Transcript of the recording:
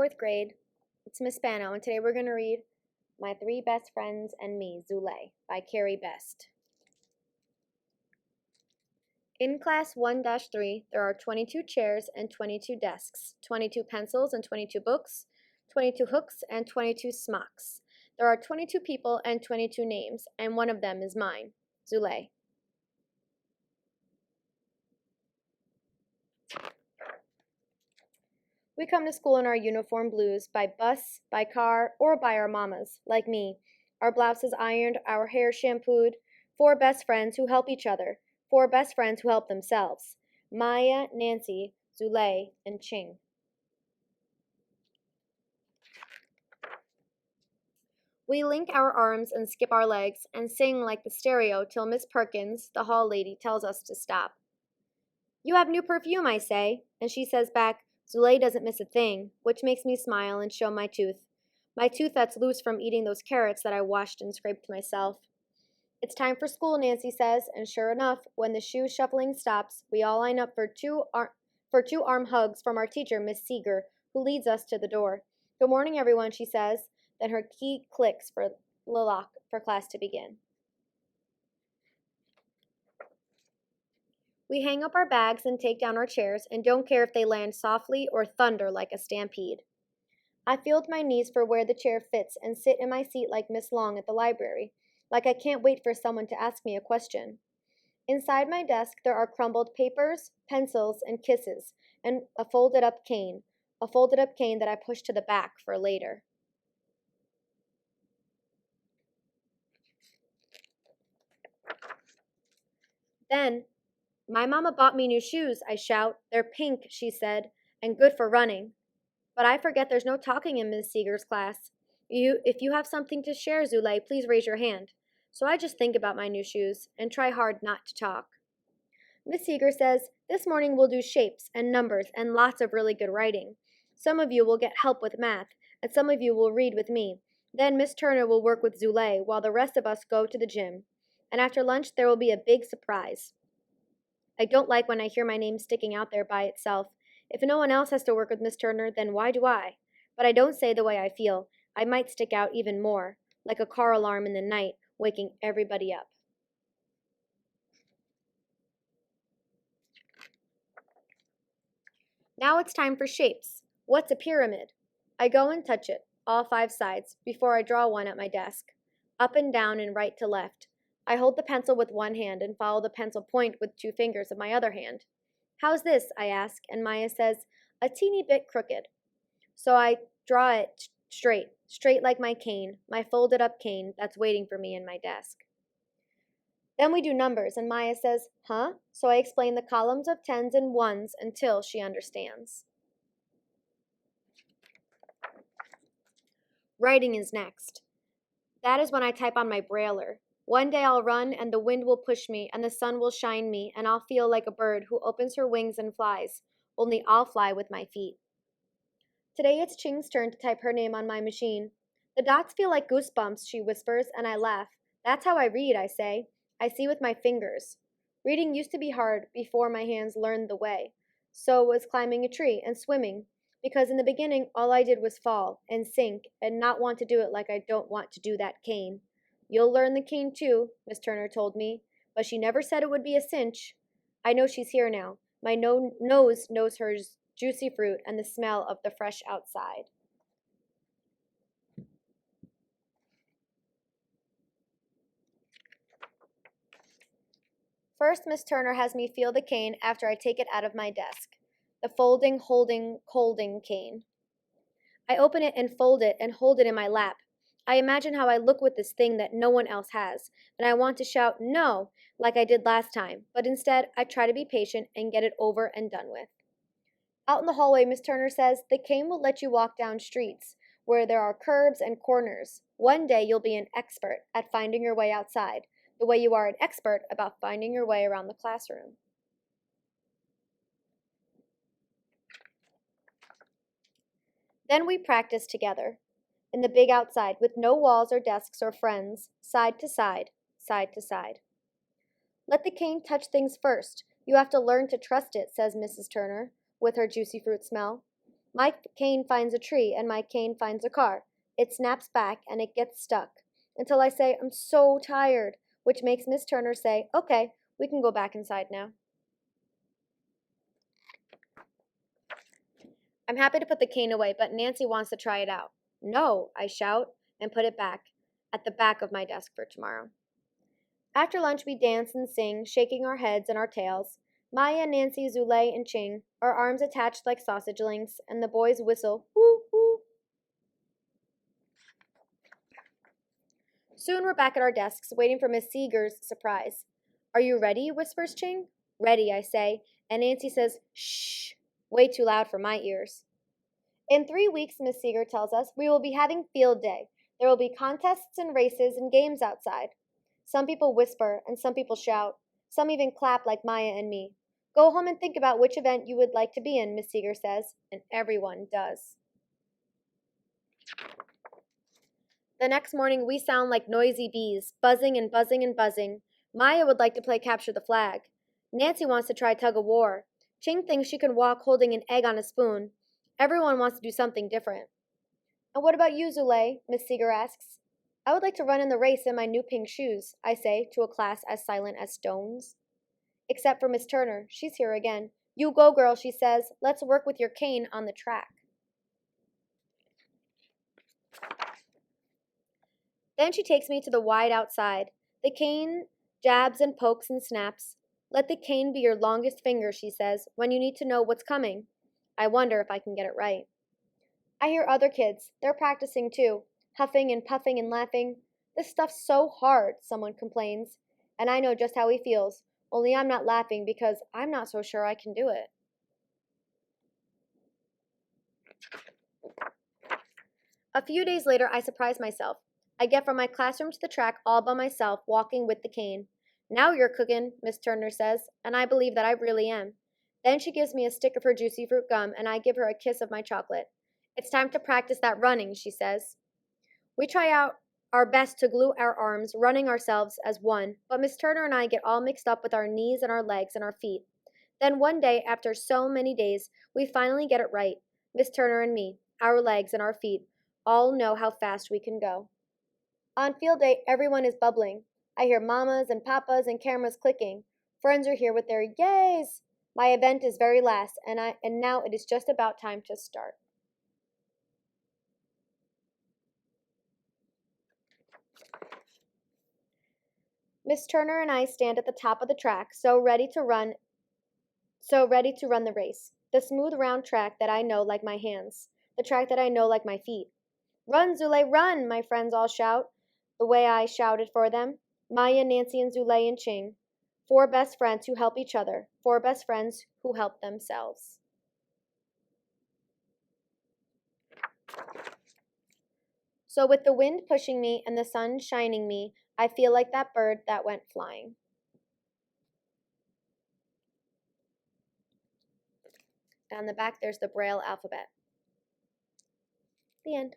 4th grade. It's Miss Spano, and today we're going to read My Three Best Friends and Me, Zulay, by Carrie Best. In Class 1-3, there are 22 chairs and 22 desks, 22 pencils and 22 books, 22 hooks and 22 smocks. There are 22 people and 22 names, and one of them is mine, Zulay. We come to school in our uniform blues, by bus, by car, or by our mamas, like me. Our blouses ironed, our hair shampooed. 4 best friends who help each other. 4 best friends who help themselves. Maya, Nancy, Zulay, and Ching. We link our arms and skip our legs and sing like the stereo till Miss Perkins, the hall lady, tells us to stop. "You have new perfume," I say, and she says back, "Zulay doesn't miss a thing," which makes me smile and show my tooth. My tooth that's loose from eating those carrots that I washed and scraped myself. "It's time for school," Nancy says, and sure enough, when the shoe shuffling stops, we all line up for two arm hugs from our teacher, Miss Seeger, who leads us to the door. "Good morning, everyone," she says, then her key clicks for the lock for class to begin. We hang up our bags and take down our chairs and don't care if they land softly or thunder like a stampede. I feel with my knees for where the chair fits and sit in my seat like Miss Long at the library, like I can't wait for someone to ask me a question. Inside my desk there are crumbled papers, pencils, and kisses, and a folded up cane that I push to the back for later. Then, "My mama bought me new shoes," I shout. "They're pink," she said, "and good for running." But I forget there's no talking in Miss Seeger's class. If you have something to share, Zulay, please raise your hand. So I just think about my new shoes and try hard not to talk. Miss Seeger says, "This morning we'll do shapes and numbers and lots of really good writing. Some of you will get help with math, and some of you will read with me. Then Miss Turner will work with Zulay while the rest of us go to the gym. And after lunch there will be a big surprise." I don't like when I hear my name sticking out there by itself. If no one else has to work with Miss Turner, then why do I? But I don't say the way I feel. I might stick out even more, like a car alarm in the night, waking everybody up. Now it's time for shapes. What's a pyramid? I go and touch it, all 5 sides, before I draw one at my desk. Up and down and right to left. I hold the pencil with one hand and follow the pencil point with 2 fingers of my other hand. "How's this?" I ask, and Maya says, "A teeny bit crooked." So I draw it straight like my cane, my folded up cane that's waiting for me in my desk. Then we do numbers, and Maya says, "Huh?" So I explain the columns of 10s and 1s until she understands. Writing is next. That is when I type on my brailler. One day I'll run, and the wind will push me, and the sun will shine me, and I'll feel like a bird who opens her wings and flies, only I'll fly with my feet. Today it's Ching's turn to type her name on my machine. "The dots feel like goosebumps," she whispers, and I laugh. "That's how I read," I say. "I see with my fingers." Reading used to be hard before my hands learned the way. So was climbing a tree and swimming, because in the beginning all I did was fall and sink and not want to do it like I don't want to do that cane. "You'll learn the cane too," Miss Turner told me, but she never said it would be a cinch. I know she's here now. My nose knows her juicy fruit and the smell of the fresh outside. First, Miss Turner has me feel the cane after I take it out of my desk. The folding, holding cane. I open it and fold it and hold it in my lap. I imagine how I look with this thing that no one else has, and I want to shout "no" like I did last time, but instead I try to be patient and get it over and done with. Out in the hallway, Miss Turner says, "The cane will let you walk down streets where there are curbs and corners. One day you'll be an expert at finding your way outside, the way you are an expert about finding your way around the classroom." Then we practice together, in the big outside, with no walls or desks or friends, side to side, side to side. "Let the cane touch things first. You have to learn to trust it," says Mrs. Turner, with her juicy fruit smell. My cane finds a tree, and my cane finds a car. It snaps back, and it gets stuck. Until I say, I'm so tired, which makes Miss Turner say, okay, we can go back inside now. I'm happy to put the cane away, but Nancy wants to try it out. No, I shout, and put it back, at the back of my desk for tomorrow. After lunch, we dance and sing, shaking our heads and our tails. Maya, Nancy, Zulay, and Ching, our arms attached like sausage links, and the boys whistle, whoo, whoo. Soon we're back at our desks, waiting for Miss Seeger's surprise. Are you ready? Whispers Ching. Ready, I say, and Nancy says, shh, way too loud for my ears. In 3 weeks, Miss Seeger tells us, we will be having field day. There will be contests and races and games outside. Some people whisper and some people shout. Some even clap like Maya and me. Go home and think about which event you would like to be in, Miss Seeger says, and everyone does. The next morning, we sound like noisy bees, buzzing and buzzing and buzzing. Maya would like to play capture the flag. Nancy wants to try tug of war. Ching thinks she can walk holding an egg on a spoon. Everyone wants to do something different. And what about you, Zulay? Miss Seeger asks. I would like to run in the race in my new pink shoes, I say to a class as silent as stones. Except for Miss Turner. She's here again. You go, girl, she says. Let's work with your cane on the track. Then she takes me to the wide outside. The cane jabs and pokes and snaps. Let the cane be your longest finger, she says, when you need to know what's coming. I wonder if I can get it right. I hear other kids. They're practicing too, huffing and puffing and laughing. This stuff's so hard, someone complains. And I know just how he feels, only I'm not laughing because I'm not so sure I can do it. A few days later, I surprise myself. I get from my classroom to the track all by myself, walking with the cane. Now you're cooking, Miss Turner says, and I believe that I really am. Then she gives me a stick of her juicy fruit gum, and I give her a kiss of my chocolate. It's time to practice that running, she says. We try out our best to glue our arms, running ourselves as one, but Miss Turner and I get all mixed up with our knees and our legs and our feet. Then one day, after so many days, we finally get it right. Miss Turner and me, our legs and our feet, all know how fast we can go. On field day, everyone is bubbling. I hear mamas and papas and cameras clicking. Friends are here with their yays. My event is very last, and now it is just about time to start. Miss Turner and I stand at the top of the track, so ready to run the race. The smooth round track that I know like my hands. The track that I know like my feet. Run, Zulay, run, my friends all shout, the way I shouted for them. Maya, Nancy, and Zulay and Ching. 4 best friends who help each other. 4 best friends who help themselves. So with the wind pushing me and the sun shining me, I feel like that bird that went flying. And on the back, there's the Braille alphabet. The end.